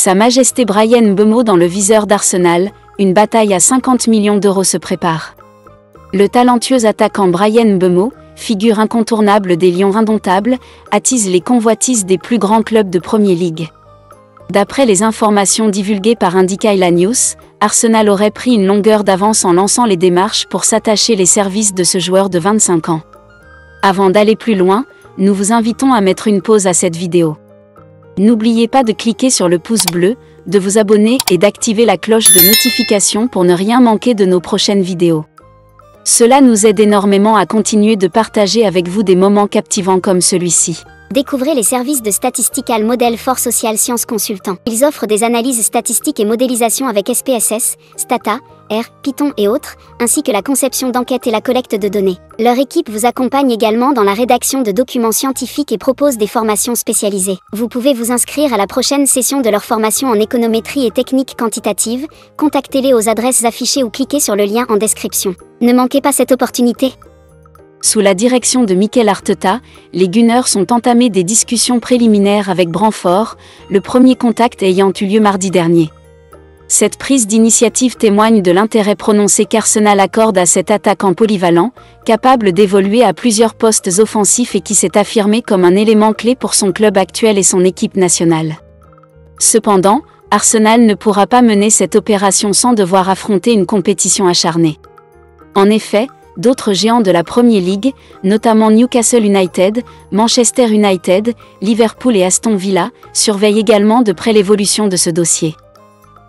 Sa Majesté Bryan Mbeumo dans le viseur d'Arsenal, une bataille à 50 millions d'euros se prépare. Le talentueux attaquant Bryan Mbeumo, figure incontournable des Lions indomptables, attise les convoitises des plus grands clubs de Premier League. D'après les informations divulguées par Indicala News, Arsenal aurait pris une longueur d'avance en lançant les démarches pour s'attacher les services de ce joueur de 25 ans. Avant d'aller plus loin, nous vous invitons à mettre une pause à cette vidéo. N'oubliez pas de cliquer sur le pouce bleu, de vous abonner et d'activer la cloche de notification pour ne rien manquer de nos prochaines vidéos. Cela nous aide énormément à continuer de partager avec vous des moments captivants comme celui-ci. Découvrez les services de Statistical Model for Social Science Consultant. Ils offrent des analyses statistiques et modélisation avec SPSS, Stata, R, Python et autres, ainsi que la conception d'enquêtes et la collecte de données. Leur équipe vous accompagne également dans la rédaction de documents scientifiques et propose des formations spécialisées. Vous pouvez vous inscrire à la prochaine session de leur formation en économétrie et techniques quantitatives. Contactez-les aux adresses affichées ou cliquez sur le lien en description. Ne manquez pas cette opportunité. Sous la direction de Mikel Arteta, les Gunners ont entamé des discussions préliminaires avec Brentford, le premier contact ayant eu lieu mardi dernier. Cette prise d'initiative témoigne de l'intérêt prononcé qu'Arsenal accorde à cet attaquant polyvalent, capable d'évoluer à plusieurs postes offensifs et qui s'est affirmé comme un élément clé pour son club actuel et son équipe nationale. Cependant, Arsenal ne pourra pas mener cette opération sans devoir affronter une compétition acharnée. En effet, d'autres géants de la Premier League, notamment Newcastle United, Manchester United, Liverpool et Aston Villa, surveillent également de près l'évolution de ce dossier.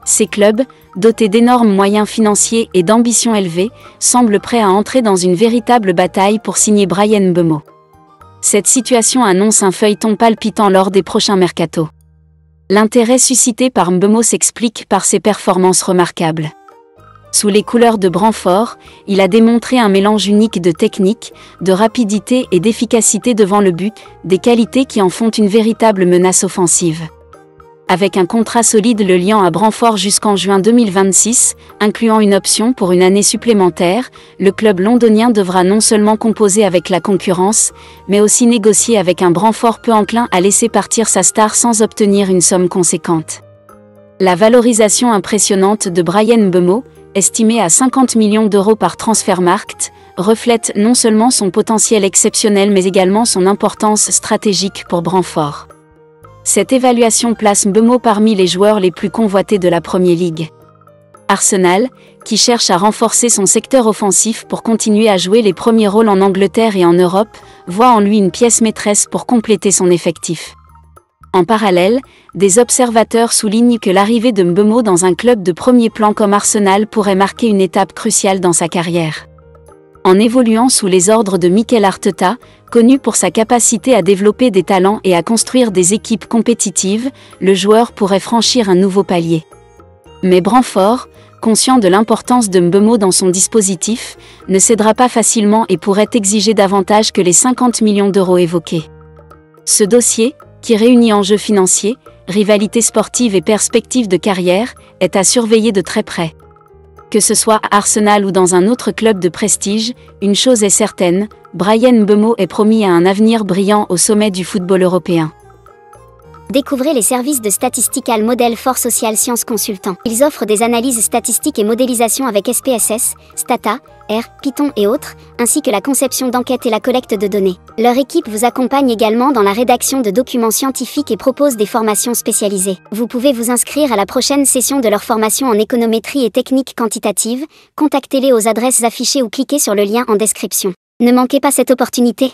Ces clubs, dotés d'énormes moyens financiers et d'ambitions élevées, semblent prêts à entrer dans une véritable bataille pour signer Bryan Mbeumo. Cette situation annonce un feuilleton palpitant lors des prochains mercatos. L'intérêt suscité par Mbeumo s'explique par ses performances remarquables. Sous les couleurs de Brentford, il a démontré un mélange unique de technique, de rapidité et d'efficacité devant le but, des qualités qui en font une véritable menace offensive. Avec un contrat solide le liant à Brentford jusqu'en juin 2026, incluant une option pour une année supplémentaire, le club londonien devra non seulement composer avec la concurrence, mais aussi négocier avec un Brentford peu enclin à laisser partir sa star sans obtenir une somme conséquente. La valorisation impressionnante de Bryan Mbeumo, estimé à 50 millions d'euros par Transfermarkt, reflète non seulement son potentiel exceptionnel mais également son importance stratégique pour Brentford. Cette évaluation place Mbeumo parmi les joueurs les plus convoités de la Premier League. Arsenal, qui cherche à renforcer son secteur offensif pour continuer à jouer les premiers rôles en Angleterre et en Europe, voit en lui une pièce maîtresse pour compléter son effectif. En parallèle, des observateurs soulignent que l'arrivée de Mbeumo dans un club de premier plan comme Arsenal pourrait marquer une étape cruciale dans sa carrière. En évoluant sous les ordres de Mikel Arteta, connu pour sa capacité à développer des talents et à construire des équipes compétitives, le joueur pourrait franchir un nouveau palier. Mais Brentford, conscient de l'importance de Mbeumo dans son dispositif, ne cédera pas facilement et pourrait exiger davantage que les 50 millions d'euros évoqués. Ce dossier, qui réunit enjeux financiers, rivalité sportive et perspectives de carrière, est à surveiller de très près. Que ce soit à Arsenal ou dans un autre club de prestige, une chose est certaine, Bryan Mbeumo est promis à un avenir brillant au sommet du football européen. Découvrez les services de Statistical Model for Social Science Consultant. Ils offrent des analyses statistiques et modélisation avec SPSS, Stata, R, Python et autres, ainsi que la conception d'enquêtes et la collecte de données. Leur équipe vous accompagne également dans la rédaction de documents scientifiques et propose des formations spécialisées. Vous pouvez vous inscrire à la prochaine session de leur formation en économétrie et techniques quantitatives. Contactez-les aux adresses affichées ou cliquez sur le lien en description. Ne manquez pas cette opportunité.